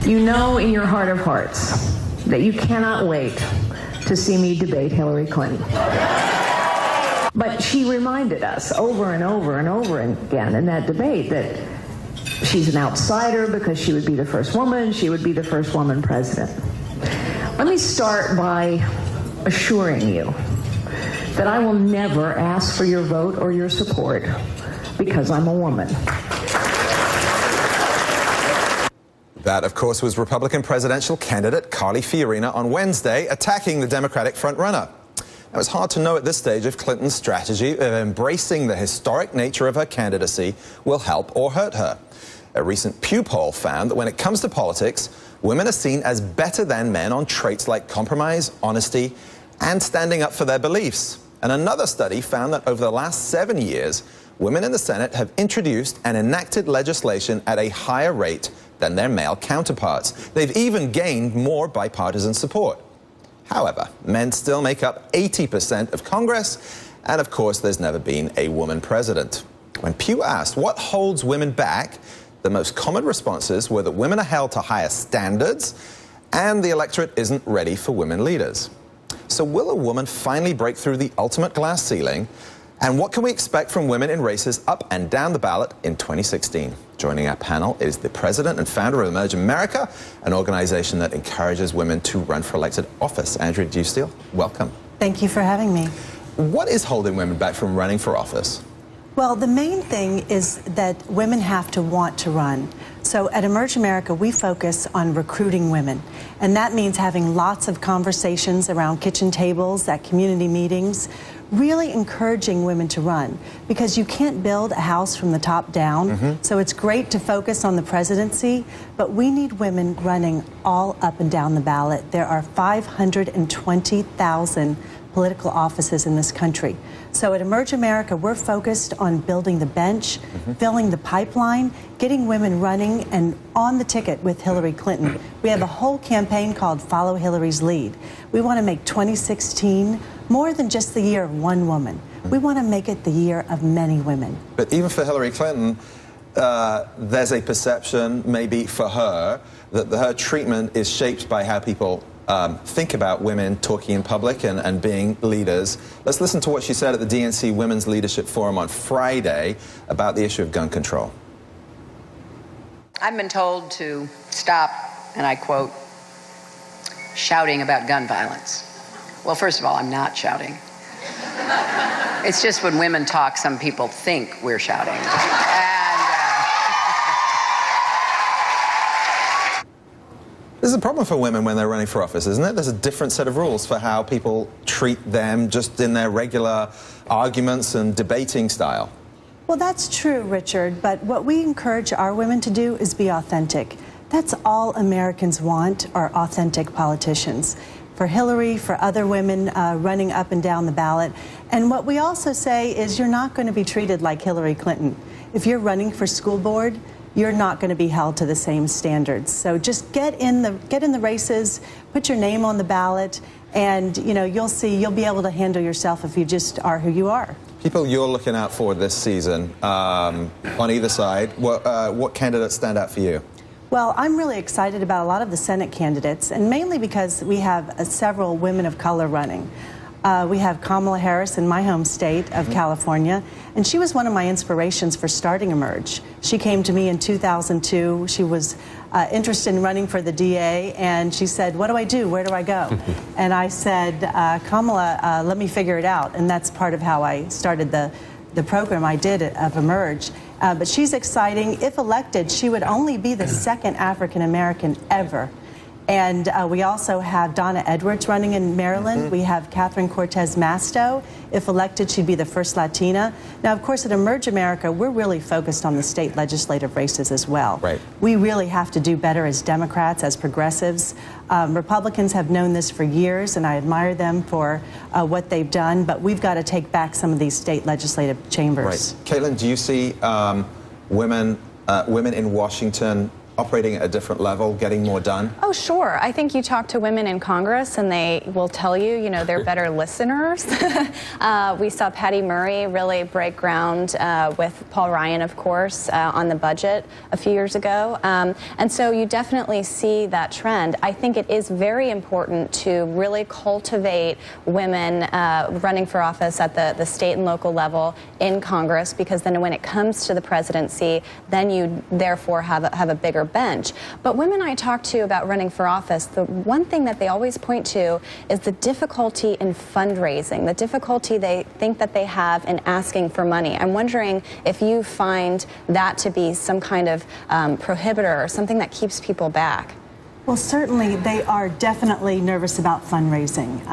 You know in your heart of hearts that you cannot wait to see me debate Hillary Clinton. But she reminded us over and over and over again in that debate that she's an outsider because she would be the first woman, she would be the first woman president. Let me start by assuring you that I will never ask for your vote or your support because I'm a woman. That, of course, was Republican presidential candidate Carly Fiorina on Wednesday attacking the Democratic frontrunner. It was hard to know at this stage if Clinton's strategy of embracing the historic nature of her candidacy will help or hurt her. A recent Pew poll found that when it comes to politics, women are seen as better than men on traits like compromise, honesty, and standing up for their beliefs. And another study found that over the last 7 years, women in the Senate have introduced and enacted legislation at a higher rate than their male counterparts. They've even gained more bipartisan support. However, men still make up 80% of Congress, and of course, there's never been a woman president. When Pew asked what holds women back, the most common responses were that women are held to higher standards, and the electorate isn't ready for women leaders. So will a woman finally break through the ultimate glass ceiling? And what can we expect from women in races up and down the ballot in 2016? Joining our panel is the president and founder of Emerge America, an organization that encourages women to run for elected office. Andrea, Steele, welcome. Thank you for having me. What is holding women back from running for office? Well, the main thing is that women have to want to run. So at Emerge America, we focus on recruiting women. And that means having lots of conversations around kitchen tables, at community meetings, really encouraging women to run. Because you can't build a house from the top down. So it's great to focus on the presidency, but we need women running all up and down the ballot. There are 520,000 political offices in this country. So at Emerge America, we're focused on building the bench, filling the pipeline, getting women running and on the ticket with Hillary Clinton. We have a whole campaign called Follow Hillary's Lead. We want to make 2016 more than just the year of one woman. We want to make it the year of many women. But even for Hillary Clinton, there's a perception, maybe for her, that her treatment is shaped by how people think about women talking in public and being leaders. Let's listen to what she said at the DNC Women's Leadership Forum on Friday about the issue of gun control. I've been told to stop, and I quote, shouting about gun violence. Well, first of all, I'm not shouting. It's just when women talk, some people think we're shouting. This is a problem for women when they're running for office, isn't it? There's a different set of rules for how people treat them just in their regular arguments and debating style. Well, that's true, Richard, but what we encourage our women to do is be authentic. That's all Americans want, are authentic politicians. For Hillary, for other women running up and down the ballot. And what we also say is you're not going to be treated like Hillary Clinton. If you're running for school board, you're not going to be held to the same standards. So just get in the races, put your name on the ballot, and you'll be able to handle yourself if you just are who you are. People you're looking out for this season on either side, what candidates stand out for you? Well, I'm really excited about a lot of the Senate candidates, and mainly because we have several women of color running. We have Kamala Harris in my home state of California, and she was one of my inspirations for starting Emerge. She came to me in 2002. She was interested in running for the DA, and she said, "What do I do? Where do I go?" And I said, Kamala, let me figure it out. And that's part of how I started the program I did of Emerge. But she's exciting. If elected, she would only be the second African American ever. And we also have Donna Edwards running in Maryland. We have Catherine Cortez Masto. If elected, she'd be the first Latina. Now, of course, at Emerge America, we're really focused on the state legislative races as well. Right. We really have to do better as Democrats, as progressives. Republicans have known this for years, and I admire them for what they've done, but we've got to take back some of these state legislative chambers. Right. Caitlin, do you see women in Washington operating at a different level, getting more done? Oh, sure. I think you talk to women in Congress and they will tell you, they're better listeners. We saw Patty Murray really break ground with Paul Ryan, of course, on the budget a few years ago. And so you definitely see that trend. I think it is very important to really cultivate women running for office at the state and local level in Congress, because then when it comes to the presidency, then you therefore have a bigger bench. But women I talk to about running for office, the one thing that they always point to is the difficulty in fundraising, the difficulty they think that they have in asking for money. I'm wondering if you find that to be some kind of prohibitor or something that keeps people back. Well, certainly they are definitely nervous about fundraising.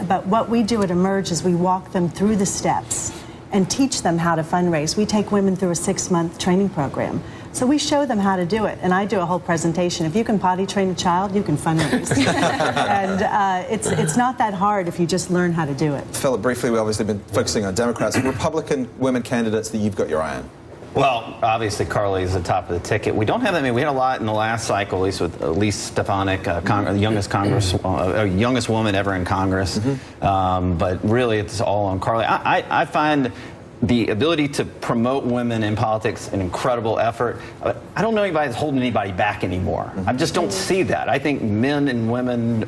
But what we do at Emerge is we walk them through the steps and teach them how to fundraise. We take women through a 6-month training program. So we show them how to do it, and I do a whole presentation. If you can potty train a child, you can fundraise. And it's not that hard if you just learn how to do it. Philip, briefly, we've obviously been focusing on Democrats. Republican women candidates that you've got your eye on? Well, obviously, Carly is the top of the ticket. We don't have that many. We had a lot in the last cycle, at least with Elise Stefanik, the youngest woman ever in Congress. But really, it's all on Carly. I find the ability to promote women in politics an incredible effort. I don't know anybody that's holding anybody back anymore. I just don't see that. I think men and women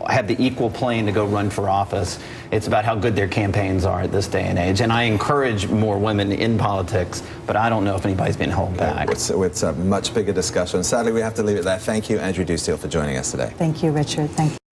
have the equal plane to go run for office. It's about how good their campaigns are at this day and age. And I encourage more women in politics, but I don't know if anybody's been held back. It's a much bigger discussion. Sadly, we have to leave it there. Thank you, Andrea Steele, for joining us today. Thank you, Richard. Thank you.